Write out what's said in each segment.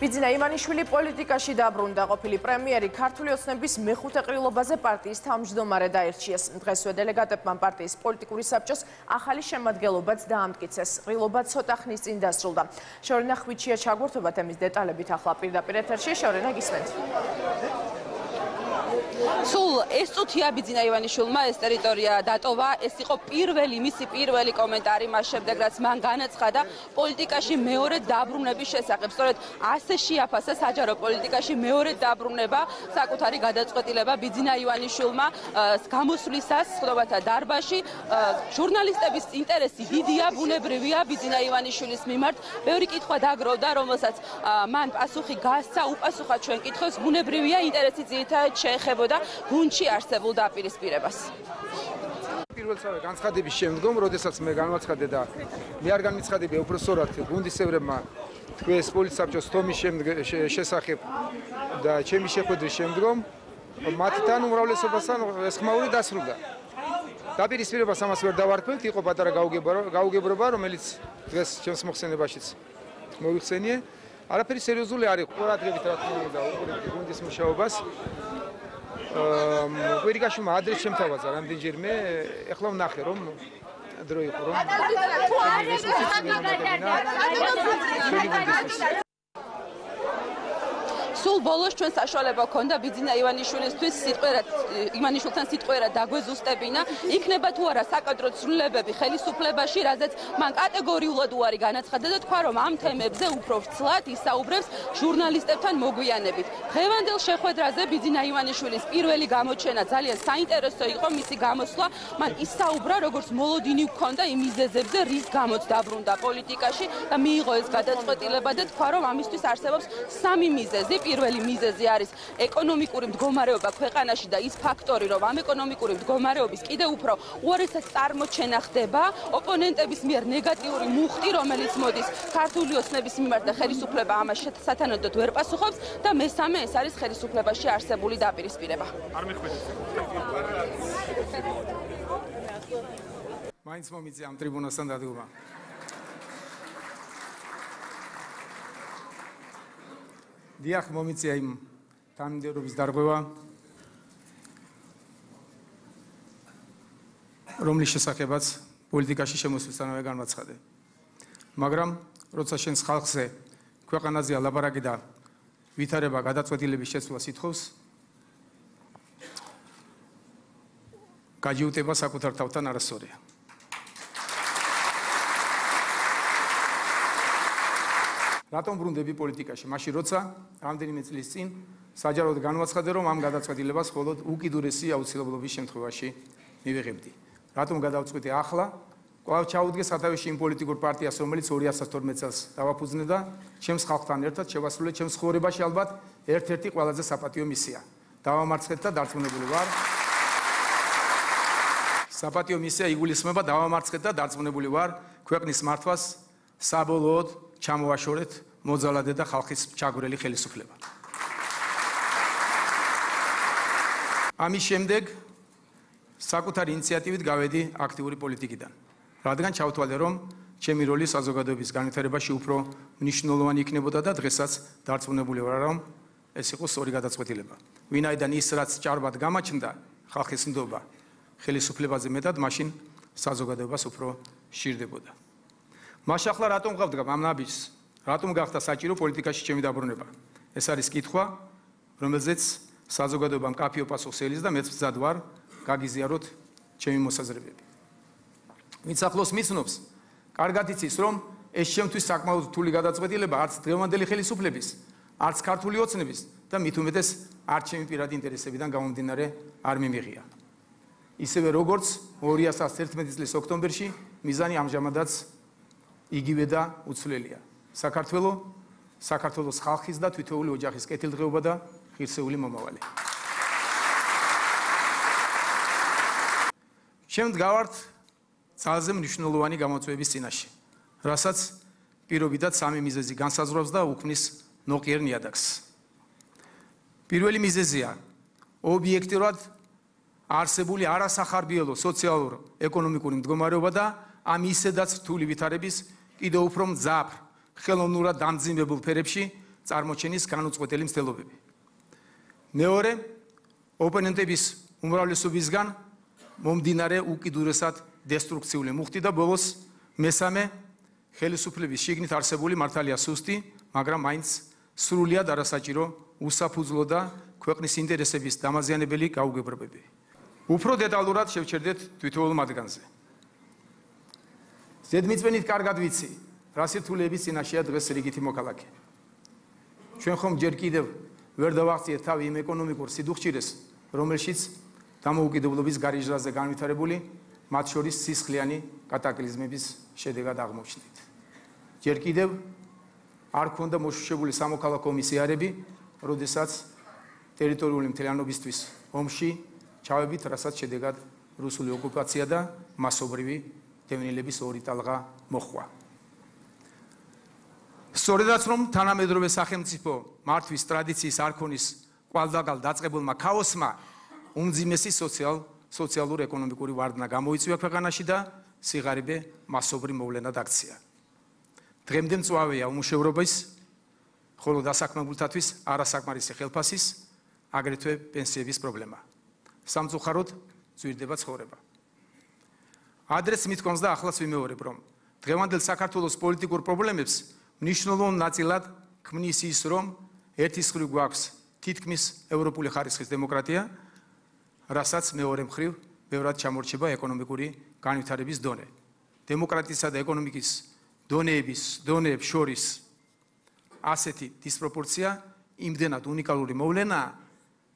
ბიძინა ივანიშვილი პოლიტიკაში დაბრუნდა. ყოფილი პრემიერი ქართული ოცნების მეხუთე ყრილობაზე პარტიის თავმჯდომარე დაირჩიეს. დღესვე დელეგატებმა პარტიის პოლიტიკური საბჭოს ახალი შემადგენლობაც დაამტკიცეს. ყრილობა ცოტა ხნის წინ დასრულდა. შორენა ხვიჩია ჩაგვერთობა თემის დეტალებით ახლა პირდაპირ ეთერში. შორენა, გისმენთ. სულ ეს წუთია ბიძინა ივანიშვილმა ეს ტერიტორია დატოვა. ეს იყო მისი პირველი კომენტარი მას შემდეგ, რაც მან განაცხადა პოლიტიკაში მეორე დაბრუნების შესახებ. სწორედ ასე შეაფასა საჯარო პოლიტიკაში მეორე დაბრუნება, საკუთარი გადაწყვეტილება ბიძინა ივანიშვილმა გამოსვლისას სხდომათა დარბაზში. ჟურნალისტების ინტერესი დიდია, ბუნებრივია ბიძინა ივანიშვილის მიმართ. ბევრი კითხვა დაგროვდა, რომელსაც მან პასუხი გასცა, უპასუხა ჩვენ კითხვებს. ბუნებრივია ინტერესი ძირითადად შეეხებოდა გუნდში არსებულ დაპირისპირებას. პირველსავე განცხადების შემდგომ, როდესაც მე განვაცხადე და მე არ განვაცხადებია უпроსორად გუნდის წევრებმა თქვენს პოლიციის საბჭოს თომის შესახებ და ჩემი შეხვედრის შემდგომ მათთან უმრავლესობასთან ეს ხმაური დასრულდა. დაპირისპირებას ამას ვერ დავარქმევთ, იყო პატარა გაუგებრობა, რომელიც დღეს ჩემს მოხსენებაშიც მოიხსენიე. არაფერი სერიოზული არ იყო. ყურადღებით რა თქმა უნდა, უყურებთ გუნდის მუშაობას. კვირიკაში ადრე შემთავაზა რამდენჯერმე, ეხლა ვნახე რომ დრო იყო რომ სულ ბოლოს ჩვენ საშუალება ჰქონდა ბიძინა ივანიშვილთან სიტყვერად დაგვეზუსტებინა, იქნება თუ არა საკადრო ცვლილებები ხელისუფლებაში, რაზეც მან კატეგორიულად უარი განაცხადა და თქვა, რომ ამ თემებზე უფრო ვრცლად ისაუბრებს ჟურნალისტებთან მოგვიანებით. დღევანდელ შეხვედრაზე ბიძინა ივანიშვილის პირველი გამოჩენა ძალიან საინტერესო იყო, მისი გამოსვლა. მან ისაუბრა, როგორც მოლოდინი ჰქონდა იმ მიზეზებზე, რის გამოც დაბრუნდა პოლიტიკაში და მიიღო ეს გადაწყვეტილება და თქვა, რომ ამისთვის არსებობს სამი მიზეზი. პირველი მიზეზი არის ეკონომიკური მდგომარეობა ქვეყანაში და ის ფაქტორი, რომ ამ ეკონომიკური მდგომარეობის კიდევ უფრო უარესად წარმოჩენა ხდება ოპონენტების მიერ ნეგატიური მუხტი, რომელიც მოდის ქართული ოცნების მიმართ და ხელისუფლება ამას სათანადოდ ვერ პასუხობს და მესამე ეს არის ხელისუფლებაში არსებული დაპირისპირება. არ მიხვედრეთ. მაინც მომიწია ამ ტრიბუნასთან დადგომა. დიახ, მომიწია იმ თანმიმდევრობის დარღვევა, რომლის შესახებაც პოლიტიკაში შემოსვლისთანავე განვაცხადე. მაგრამ, როცა შენს ხალხზე, ქვეყანაზეა ლაპარაკი და ვითარება გადაწყვეტილების შეცვლას ითხოვს, გაჯიუტება საკუთარ თავთან არასწორია. რატომ ბრუნდები პოლიტიკაში? მაშინ როცა რამდენიმე წლის წინ საჯაროდ განვაცხადე, რომ ამ გადაწყვეტილებას მხოლოდ უკიდურესი აუცილებლობის შემთხვევაში მივიღებდი. რატომ გადავწყვიტე ახლა? კვლავ ჩაუდგე სათავეში იმ პოლიტიკურ პარტიას, რომელიც 2012 წელს დავაფუძნე და ჩემს ხალხთან ერთად შევასრულე ჩემს ცხოვრებაში ალბათ ერთ-ერთი ყველაზე საპატიო მისია. დავამარცხეთ და დარწმუნებული ვარ. საპატიო მისია იგულისხმება დავამარცხეთ და დარწმუნებული ვარ ქვეყნის მართვას საბოლოოდ ჩამოვაშორეთ მოძალადე და ხალხის ჩაგვრელი ხელისუფლება. ამის შემდეგ საკუთარი ინიციატივით გავედი აქტიური პოლიტიკიდან, რადგან ჩავთვალე, რომ ჩემი როლი საზოგადოების განვითარებაში უფრო მნიშვნელოვანი იქნებოდა და დღესაც დარწმუნებული ვარ, რომ ეს იყო სწორი გადაწყვეტილება. ვინაიდან ის რაც ჭარბად გამაჩნდა ხალხის ნდობა ხელისუფლებაზე მეტად, მაშინ საზოგადოებას უფრო სჭირდებოდა. მაშინ ახლა რატომ გავდგა ამ ნაბიჯს? რატომ გახდა საჭირო პოლიტიკაში ჩემი დაბრუნება? ეს არის კითხვა, რომელზეც საზოგადოებამ კაფეო პასუხს ელის და მეც მზად ვარ გაგიზიაროთ ჩემი მოსაზრებები. ვინც ახლოს მიცნობს, კარგად იცის, რომ ეს ჩემთვის საკმაოდ რთული გადაწყვეტილება არც დღევანდელი ხელისუფლების, არც ქართული ოცნების და მით უმეტეს არც ჩემი პირადი ინტერესებიდან გამომდინარე არ მიმიღია. ისევე როგორც 2011 წლის ოქტომბერში მიზანი ამჟამადაც იგივე და უცვლელია. საქართველოს ხალხის და თითოეული ოჯახის კეთილდღეობა და ღირსეული მომავალი. ჩემ დგავართ ძალზე მნიშვნელოვანი გამოწვევების წინაშე, რასაც პირობითად სამი მიზეზი განსაზღვრავს და უქმნის ნოყიერ ნიადაგს. პირველი მიზეზია ობიექტურად არსებული არასახარბიელო სოციალურ-ეკონომიკური მდგომარეობა და ამ ისედაც რთული ვითარების კიდევ უფრო მძაფრ ხელოვნურად დამძიმებულ ფერებში წარმოჩენის განუწყვეტელი მცდელობები. მეორე, ოპონენტების უმრავლესობისგან მომდინარე უკიდურესად დესტრუქციული მუხტი და ბოლოს მესამე, ხელისუფლების შიგნით არსებული მართალია სუსტი, მაგრამ მაინც სრულიად არასაჭირო, უსაფუძვლო და ქვეყნის ინტერესების დამაზიანებელი გაუგებრობები. უფრო დეტალურად შევჩერდეთ თითოეულ მათგანზე. ზედმიწვენით კარგად ვიცი, რა სირთულეების წინაშეა დღეს რიგითი მოქალაქე. ჩვენ ხომ ჯერ კიდევ ვერ დავაღწიეთ თავი იმ ეკონომიკურ სიდუხჭირეს, რომელშიც დამოუკიდებლობის გარიჟრაზე განვითარებული, მათ შორის სისხლიანი კატაკლიზმების შედეგად აღმოჩნდით. ჯერ კიდევ არ ქონდა მოშუშებული სამოქალაქო კომისიარები, როდესაც ტერიტორიული მთლიანობისთვის ომში ჩავებით, რასაც შედეგად რუსული ოკუპაცია და მასობრივი დევნილების ორი ტალღა მოჰყვა. სწორედაც რომ თანამედროვე სახელმწიფო მართვის ტრადიციის არქონის კვალდაკვალ დაწყებულმა ქაოსმა უმძიმესი სოციალურ-ეკონომიკური ვარდნა გამოიწვია ქვეყანაში და სიღარიბე მასობრივ მოვლენად აქცია. დღემდე მწვავეა უმუშევრობის, ხოლო დასაქმებულთათვის არასაკმარისი ხელფასის, აგრეთვე პენსიების პრობლემა. სამწუხაროდ ძვირდება ცხოვრება. ადრეს მithქვამს და ახლაც ვიმეორებ, რომ დღევანდელ საქართველოს პოლიტიკურ პრობლემებს მნიშვნელოვან ნაწილად ქმნის ის, რომ ერთის მხრივ გვაქვს თითქმის ევროპული ხარისხის დემოკრატია, რასაც მეორე მხრივ ბევრად ჩამორჩება ეკონომიკური განვითარების დონე. დემოკრატიისა და ეკონომიკის დონეებს შორის ასეთი დისპროპორცია იმდენად უნიკალური მოვლენაა,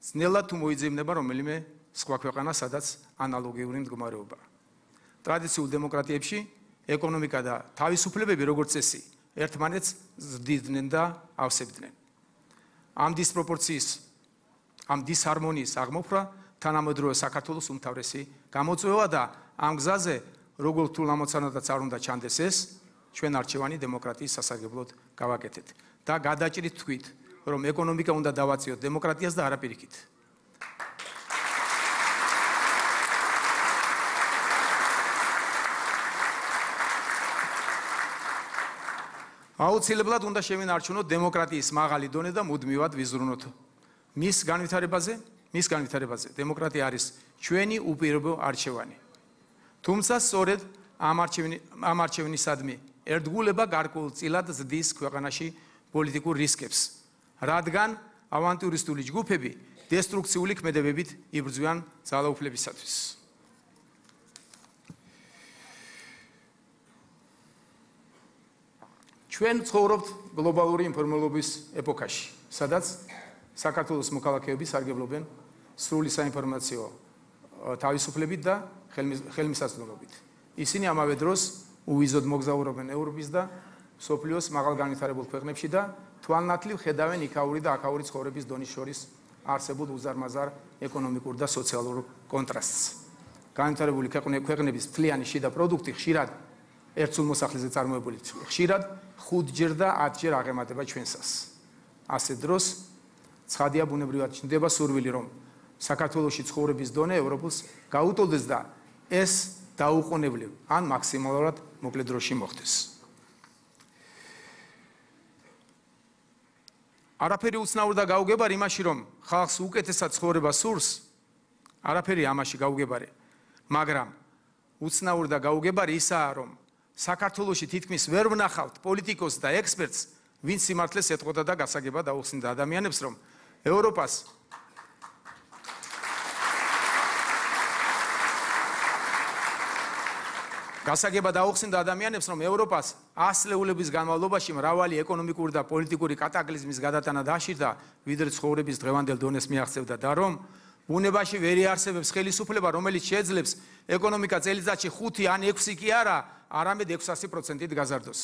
ძნელად თუ მოიძებნება რომელიმე სხვა ქვეყანა, სადაც ანალოგიური მდგომარეობაა. ტრადიციულ დემოკრატიებში ეკონომიკა და თავისუფლებები, როგორც წესი, ერთმანეთს ზრდიდნენ და ავსებდნენ. ამ დისპროპორციის, ამ დისჰარმონიის აღმოფხვრა თანამედროვე საქართველოს უმთავრესი გამოწვევა და ამ გზაზე, როგორ თუ ლამოცანადაც არ უნდა ჩანდეს ეს, ჩვენ არჩევანი დემოკრატიის სასარგებლოდ გავაკეთეთ და გადაჭრით თქვით, რომ ეკონომიკა უნდა დავაწიოთ დემოკრატიას და არა პირიქით. აუცილებლად უნდა შევინარჩუნოთ დემოკრატიის მაღალი დონე და მუდმივად ვიზრუნოთ მის განვითარებაზე. დემოკრატია არის ჩვენი უპირობო არჩევანი. თუმცა სწორედ ამ არჩევნისადმი ერთგულება გარკვეულწილად ზრდის ქვეყანაში პოლიტიკურ რისკებს, რადგან ავანტურისტული ჯგუფები დესტრუქციული ქმედებებით იბრძვიან ძალაუფლებისათვის. ჩვენ ცხოვრობთ გლობალური ინფორმირების ეპოქაში, სადაც საქართველოს მოქალაქეები სარგებლობენ სრული საინფორმაციო თავისუფლებით და ხელმისაწვდომობით. ისინი ამავე დროს უვიზოდ მოგზაურობენ ევროპის და მსოფლიოს მაღალ განვითარებულ ქვეყნებში და თვალნათლივ ხედავენ იქაური და აქაური ცხოვრების დონის შორის არსებულ უზარმაზარ ეკონომიკურ და სოციალურ კონტრასტს. განვითარებული ქვეყნების მთლიანი შიდა პროდუქტი ხშირად ერთსულ მოსახლეზე წარმოებული, ხშირად 5-ჯერ და 10-ჯერ აღემატება ჩვენსას. ასე დროს ცხადია ბუნებრივად ჩნდება სურვილი, რომ საქართველოში ცხოვრების დონე ევროპულს გაუტოლდეს და ეს დაუყოვნებლივ ან მაქსიმალურად მოკლე დროში მოხდეს. არაფერი უცნაური და გაუგებარი იმაში, რომ ხალხს უკეთესად ცხოვრება სურს, არაფერი ამაში გაუგებარი, მაგრამ უცნაური და გაუგებარი ისაა, რომ საქართველოში თითქმის ვერ ვნახავთ პოლიტიკოსს და ექსპერტს, ვინც სიმართლეს ეტყოდა და გასაგება დაუხსნიდა ადამიანებს, რომ ევროპას ევროპას 100 წლების განმავლობაში მრავალი ეკონომიკური და პოლიტიკური კატაკლიზმის გადატანა დაშირდა, ვიდრე ცხოვრების დღევანდელ დონეს მიაღწევდა და რომ ბუნებაში ვერ იარსებებს ხელისუფლება, რომელიც შეძლებს ეკონომიკა წელიწადში 5 ან 6 კი არა, არამედ 600%-ით გაზარდოს.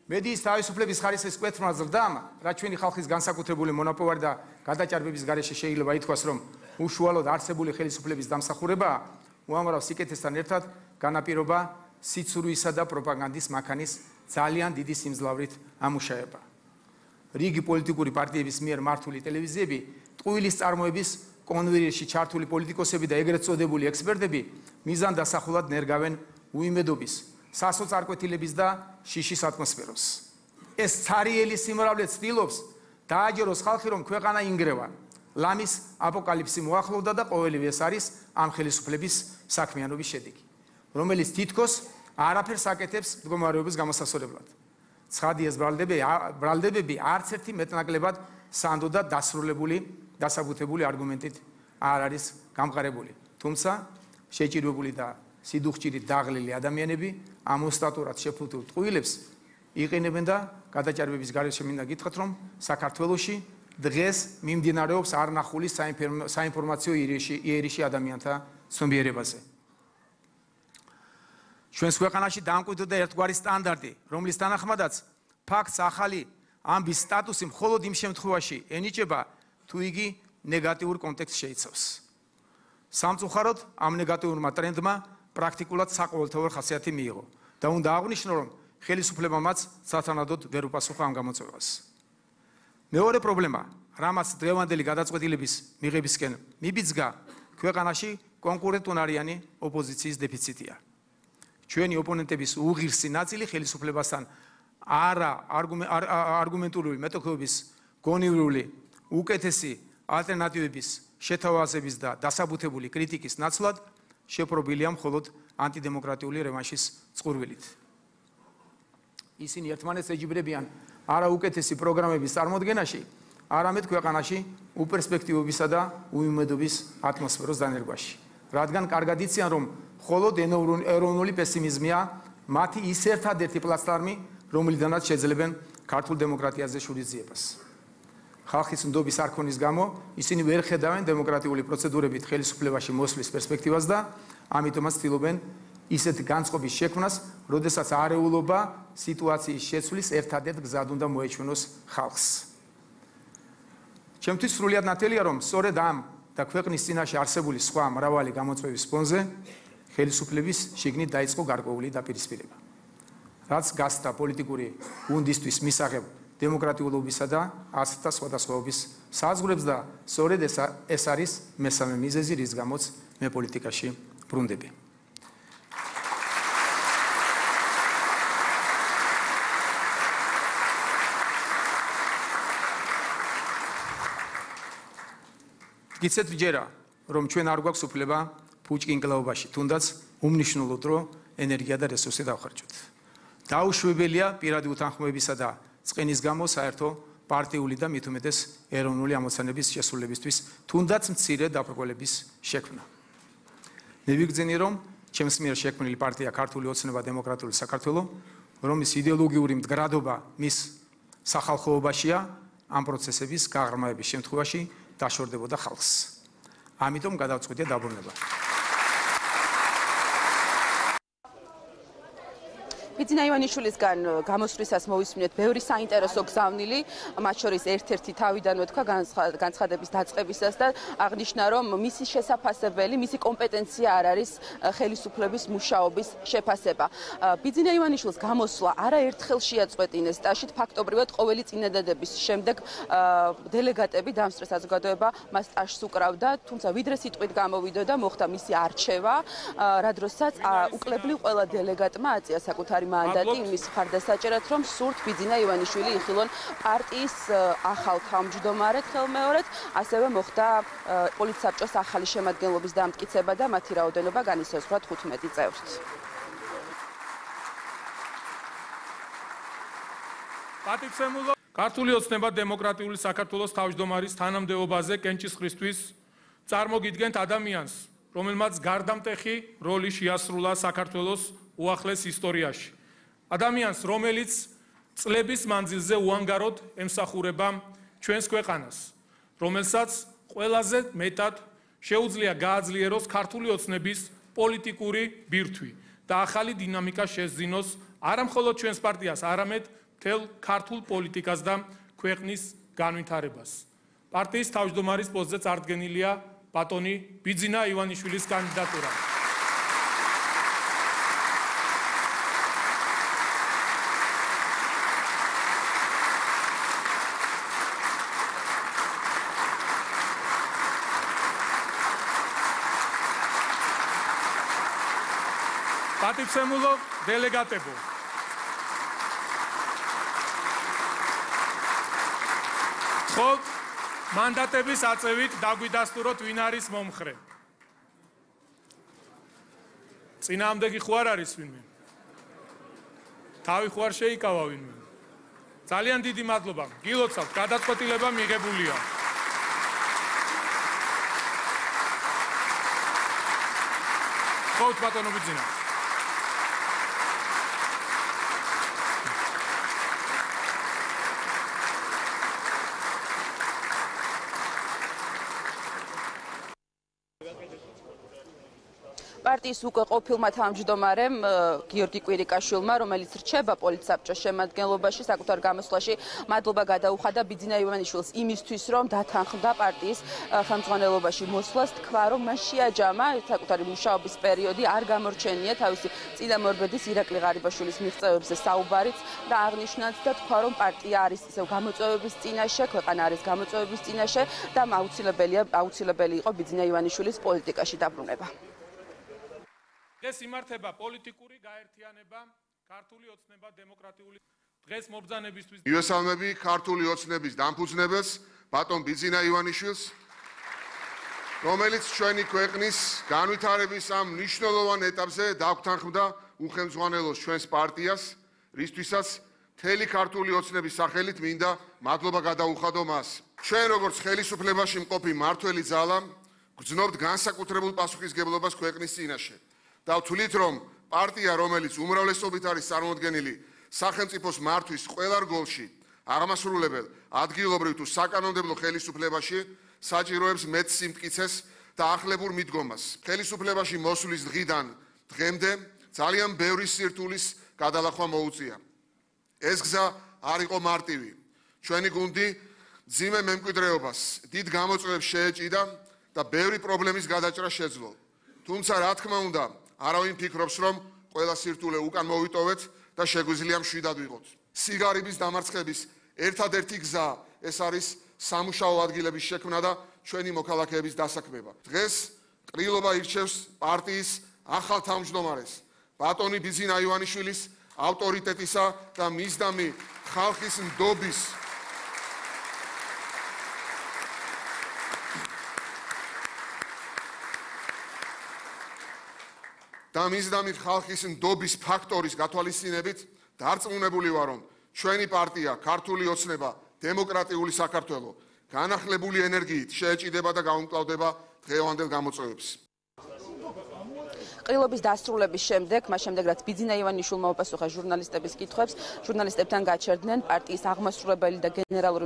მედიის თავისუფლების ხარისხის კვეთმა ზრდამ, რაც ჩვენი ხალხის განსაკუთრებული მონოპოვარი და გადაჭარბების გარეშე შეიძლება ითქვას, რომ უშუალოდ არსებული ხელისუფლების დამსახურებაა, უამრავ სიკეთესთან ერთად განაპირობა სიცრუისა და პროპაგანდის მანქანის ძალიან დიდი სიმძლავრით ამუშავება. რიგი პოლიტიკური პარტიების მიერ მართული ტელევიზიები, ტყუილის წარმოების კონვეიერში ჩართული პოლიტიკოსები და ეგრეთ წოდებული ექსპერტები მიზანდასახულად ნერგავენ უიმედობის, სასოწარკვეთილების და შიშის ატმოსფეროს. ეს ცარიელი სიმრავლე ცდილობს დააჯეროს ხალხი, რომ ქვეყანა ინგრევა. ლამის აპოკალიფსი მოახლოვდა და ყოველივე ეს არის ამ ხელისუფლების საქმიანობის შედეგი, რომელიც თითქოს არაფერს აკეთებს მდგომარეობის გამოსასწორებლად. ცხადია, ბრალდებები არც ერთი მეტნაკლებად სანდო და დასაბუთებული არგუმენტით არ არის გამყარებული. თუმცა შეჭირებული და სიდუხჭირით დაღლილი ადამიანები ამ ოსტატურად შეფუთულ ტყუილებს იყენებენ და გადაჭარბების გარეშე მინდა გითხრათ, რომ საქართველოში დღეს მიმდინარეობს არნახული საინფორმაციო იერიში ადამიანთა ცნობიერებაზე. ჩვენს ქვეყანაში დამკვიდრდა ერთგვარი სტანდარტი, რომლის თანახმადაც ფაქტს ახალი ამბის სტატუსი მხოლოდ იმ შემთხვევაში ენიჭება, თუ იგი ნეგატიურ კონტექსტს შეიცავს. სამწუხაროდ ამ ნეგატიურმა ტრენდმა პრაქტიკულად საყოველთაო ხასიათი მიიღო და უნდა აღვნიშნო, რომ ხელისუფლებამაც სათანადოდ ვერ უპასუხა ამ გამოწვევას. მეორე პრობლემა, რამაც დღევანდელი გადაწყვეტილების მიღებისკენ მიბიძგა, ქვეყანაში კონკურენტუნარიანი ოპოზიციის დეფიციტია. ჩვენი ოპონენტების უღირსი ნაწილი ხელისუფლებასთან არგუმენტული მეტოქეობის გონივრული უკეთესი ალტერნატივების შეთავაზების და დასაბუთებული კრიტიკის ნაცვლად შეპრობილია მხოლოდ ანტიდემოკრატიული რევანშის წყურვილით. ისინი ერთმანეთს ეჯიბრებიან არა უკეთესი პროგრამების წარმოდგენაში, არამედ ქვეყანაში უპერსპექტივობისა და უიმედობის ატმოსფეროს დანერგვაში. რადგან კარგად იციან, რომ მხოლოდ ეროვნული პესიმიზმია მათი ის ერთადერთი პლატფორმი, რომლიდანაც შეძლებენ ქართულ დემოკრატიაზე შურისძიებას. ხალხის ნდობის არქონის გამო ისინი ვერ ხედავენ დემოკრატიული პროცედურებით ხელისუფლებაში მოსვლის პერსპექტივას და ამიტომაც ცდილობენ ისეთი განწყობის შექმნას, როდესაც არეულობა სიტუაციის შეცვლის ერთადერთ გზად უნდა მოეჩვენოს ხალხს. ჩემთვის სრულიად ნათელია, რომ სწორედ ამ და ქვეყნის წინაშე არსებული სხვა მრავალი გამოწვევის ფონზე ხელისუფლების შიგნით დაიწყო გარკვეული დაპირისპირება. რაც გასცდა პოლიტიკური გუნდისთვის მისაღებ დემოკრატიულობისა და არცთა სხვადასხვაობის საზღვრებს და სწორედ ეს არის მესამე მიზეზი, რის გამოც მე პოლიტიკაში ბრუნდები. გიცეთ ვჯერა, რომ ჩვენ არ გვაქვს უფლება ფუჭკი ინკლაობაში, თუნდაც უმნიშვნელო დრო, ენერგია და რესურსი დავხარჯოთ. დაუშვებელია პირადი უთანხმოებისა და წყენის გამო საერთო პარტიული და მით უმეტეს ეროვნული ამოცანების შესრულებისთვის თუნდაც მცირე დაბრკოლების შექმნა. მე ვიგრძენი, რომ ჩემს მიერ შექმნილი პარტია ქართული ოცნება დემოკრატიული საქართველო, რომლის იდეოლოგიური მდგრადობა მის სახალხოებაშია, ამ პროცესების გაღრმავების შემთხვევაში დაშორდებოდა ხალხს. ამიტომ გადავწყვიტე დაბრუნება. ბიძინა ივანიშვილისგან გამოსვლისას მოვისმინეთ ბევრი საინტერესო გზავნილი, მათ შორის ერთ-ერთი თავიდანვე თქვა განცხადების დაწყებისას და აღნიშნა, რომ მისი შესაფასებელი, მისი კომპეტენცია არ არის ხელისუფლების მუშაობის შეფასება. ბიძინა ივანიშვილის გამოსვლა არაერთხელ შეაწყვეტინეს სტაშით, ფაქტობრივად ყოველი წინადადების შემდეგ დელეგატები დამსწრე საზოგადოება მას სტაშს უკრავდა, თუმცა ვიდრე სიტყვით გამოვიდოდა, მოხდა მისი არჩევა, რა დროსაც უკლებლივ ყველა დელეგატმა აწია საკუთარი მანდატი იმის მხარდასაჭერად, რომ სურთ ბიძინა ივანიშვილი იხილონ პარტიის ახალ თავმჯდომარედ ხელმეორედ, ასევე მოხდა პოლიტსაბჭოს ახალი შემადგენლობის დამტკიცება და მათი რაოდენობა განისაზღვრა 15 წევრით. პატივცემულო ქართული ოცნება დემოკრატიული საქართველოს თავმჯდომარის თანამდებობაზე კენჭისყრისთვის წარმოგიდგენთ ადამიანს, რომელმაც გარდამტეხი როლი შეასრულა საქართველოს უახლეს ისტორიაში. ადამიანს, რომელიც წლების მანძილზე უანგაროდ ემსახურება ჩვენს ქვეყანას, რომელსაც ყველაზე მეტად შეუძლია გააძლიეროს ქართული ოცნების პოლიტიკური ბირთვი და ახალი დინამიკა შესძინოს არა მხოლოდ ჩვენს პარტიას, არამედ მთელ ქართულ პოლიტიკას და ქვეყნის განვითარებას. პარტიის თავმჯდომარის პოსტზე წარდგენილია ბატონი ბიძინა ივანიშვილის კანდიდატურა. პატივცემულო დელეგატებო, გთხოვთ მანდატების აწევით დაგვიდასტუროთ ვინ არის მომხრე. წინააღმდეგი ხო არ არის ვინმე? თავი ხო არ შეიკავა ვინმე? ძალიან დიდი მადლობა. გილოცავთ, გადაწყვეტილება მიღებულია. გთხოვთ ბატონო ბიძინა. პარტიის უკვე ყოფილმა თავმჯდომარემ გიორგი კვირიკაშვილმა, რომელიც რჩება პოლიტსაბჭოს შემადგენლობაში, საკუთარ გამოსვლაში მადლობა გადაუხადა ბიძინა ივანიშვილს იმისთვის, რომ დათანხმდა პარტიის ხელმძღვანელობაში მოსვლას, თქვა, რომ მას შეაჯამა საკუთარი მუშაობის პერიოდი, არ გამორჩენია თავისი წინამორბედის ირაკლი ღარიბაშვილის მიღწევებზე საუბარიც და აღნიშნაც და თქვა, რომ პარტია არის ისევ გამოწვევების წინაშე, ქვეყანა არის გამოწვევების წინაშე და აუცილებელი იყო ბიძინა ივანიშვილის პოლიტიკაში დაბრუნება. დღეს იმართება პოლიტიკური გაერთიანება ქართული ოცნება დემოკრატიული დღეს მობრძანებისთვის მივესალმები ქართული ოცნების დამფუძნებელს ბატონ ბიძინა ივანიშვილს, რომელიც ჩვენი ქვეყნის განვითარების ამ მნიშვნელოვან ეტაპზე დაგვთანხმდა უხელმძღვანელოს ჩვენს პარტიას, რისთვისაც მთელი ქართული ოცნების სახელით მინდა მადლობა გადაუხადო მას. ჩვენ როგორც ხელისუფლებაში მყოფი მმართველი ძალა გრძნობთ განსაკუთრებულ პასუხისგებლობას ქვეყნის წინაშე. და ვთვლით, რომ პარტია, რომელიც უმრავლესობით არის წარმოდგენილი სახელმწიფოს მართვის ყველა რგოლში, აღმასრულებელ, ადგილობრივ თუ საკანონმდებლო ხელისუფლებაში, საჭიროებს მეტ სიმტკიცეს და ახლებურ მიდგომას. ხელისუფლებაში მოსვლის დღიდან დღემდე ძალიან ბევრი სირთულის გადალახვა მოუწია. ეს გზა არ იყო მარტივი. ჩვენი გუნდი ძიმე მემკვიდრეობას, დიდ გამოწვევებს შეეჭიდა და ბევრი პრობლემის გადაჭრა შეძლო. თუმცა, რა თქმა უნდა, არავინ ფიქრობს, რომ ყველა სირთულე უკან მოვიტოვეთ და შეგვიძლია მშვიდად ვიყოთ. სიგარების დამარცხების ერთადერთი გზა ეს არის სამუშაო ადგილების შექმნა და ჩვენი მოქალაქეების დასაქმება. დღეს ყრილობა ირჩევს პარტიის ახალ თავმჯდომარეს, ბატონი ბიძინა ივანიშვილის ავტორიტეტისა და მისდამი ხალხის ნდობის და მისდამი ხალხის ნდობის ფაქტორის გათვალისწინებით დარწმუნებული ვარ, რომ ჩვენი პარტია ქართული ოცნება დემოკრატიული საქართველო განახლებული ენერგიით შეეჭიდება და გაუმკლავდება დღევანდელ გამოწვევებს. ყრილობის დასრულების შემდეგ, მას შემდეგ რაც ბიძინა ივანიშვილმა უპასუხა ჟურნალისტების კითხვებს, ჟურნალისტებთან გაჩერდნენ პარტიის აღმასრულებელი და გენერალური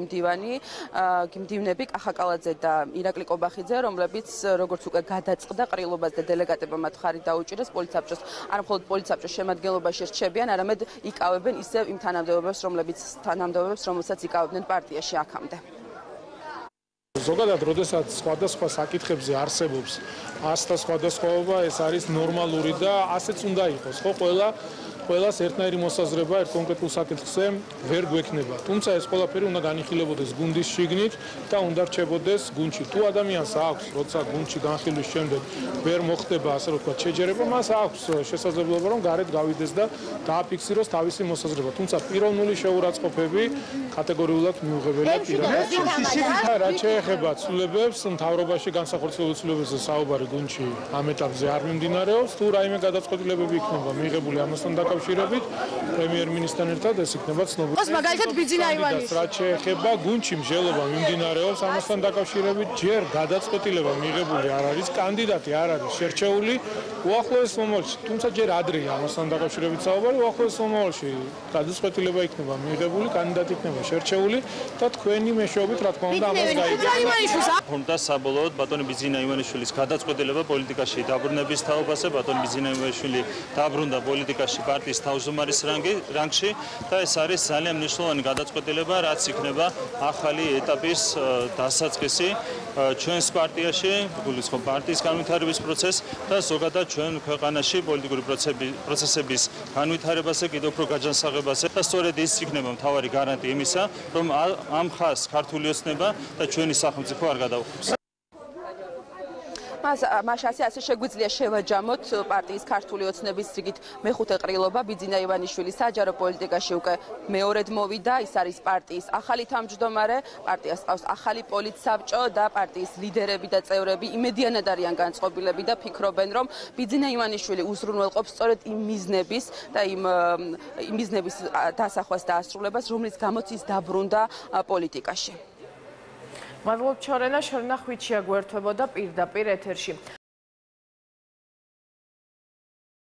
მდივნები კახაკალაძე და ირაკლი კობახიძე, რომლებიც როგორც უკვე გადაწყდა ყრილობას და დელეგატებმა მათ ხარი დაუჭირეს პოლიტსაბჭოს, არ მხოლოდ პოლიტსაბჭოს შემადგენლობაში რჩებიან, არამედ იკავებენ ისევ იმ თანამდებობებს, რომელსაც იკავებდნენ პარტიაში აქამდე. ზოგადად, როდესაც სხვადასხვა საკითხებზე არსებობს ასთა სხვადასხვაობა, ეს არის ნორმალური და ასეც უნდა იყოს, ხო, ყველას ერთნაირი მოსაზრება ერთ კონკრეტულ საკითხზე ვერ გვექნება. თუმცა ეს ყველაფერი უნდა განიხილებოდეს გუნდის შიგნით და უნდა რჩებოდეს გუნდში. თუ ადამიანს აქვს, როცა გუნდში განხილვის შემდეგ ვერ მოხდება, ასე რომ ვთქვათ, შეჯერება, მას აქვს შესაძლებლობა, რომ გარეთ გავიდეს და დააფიქსიროს თავისი მოსაზრება. თუმცა პიროვნული შეურაცხყოფები კატეგორიულად მიუღებელია პირადად. რაც შეეხება ცვლილებებს, მთავრობაში განსახორციელებულ ცვლილებებზე საუბარი გუნდში ამ ეტაპზე არ მიმდინარეობს. თუ რაიმე გადაწყვეტილებები იქნება მიღებული ამასთან დაკავშირებით, პრემიერ-მინისტრთან ერთად ეს იქნება ცნობილი. მაგალითად ბიძინა ივანიშვილი. რაც შეეხება გუნდში მსჯელობა მიმდინარეობს ამასთან დაკავშირებით, ჯერ გადაწყვეტილება მიღებული არ არის, კანდიდატი არ არის შერჩეული უახლოეს მომავალში. თუმცა ჯერ ადრეა ამასთან დაკავშირებით საუბარი, უახლოეს მომავალში გადაწყვეტილება იქნება მიღებული, კანდიდატი იქნება შერჩეული და თქვენი მეშვეობით რა თქმა უნდა ამას გაიგებთ. უნდა საბოლოოდ ბატონი ბიძინა ივანიშვილის გადაწყვეტილება პოლიტიკაში დაბრუნების თაობაზე, ბატონი ბიძინა ივანიშვილი დაბრუნდა პოლიტიკაში პარტიის თავმჯდომარის რანგში და ეს არის ძალიან მნიშვნელოვანი გადაწყვეტილება, რაც იქნება ახალი ეტაპის დასაწყისი ჩვენს პარტიაში, გულისხმობ პარტიის განვითარების პროცესს და ზოგადად ჩვენ ქვეყანაში პოლიტიკური პროცესების განვითარებაზე, კიდევ უფრო გაჯანსაღებაზე და სწორედ ის იქნება მთავარი გარანტი იმისა, რომ ამ ხაზს ქართული ოცნება და ჩვენი სახელმწიფო არ გადაუხობს. მას ასე შეგვიძლია შევაჯამოთ პარტიის ქართული ოცნების რიგით მეხუთე ყრილობა ბიძინა ივანიშვილი საჯარო პოლიტიკაში უკვე მეორედ მოვიდა. ის არის პარტიის ახალი თავმჯდომარე, პარტიას ყავს ახალი პოლიტსაბჭო და პარტიის ლიდერები და წევრები იმედიანად არიან განწყობილები და ფიქრობენ, რომ ბიძინა ივანიშვილი უზრუნველყოფს სწორედ იმ მიზნების და იმ მიზნების დასახვას და ასრულებას, რომლის გამოც ის დაბრუნდა პოლიტიკაში. მადლობ ჩორენა, შორენა ხვიჩია გვერდებოდა პირდაპირ ეთერში.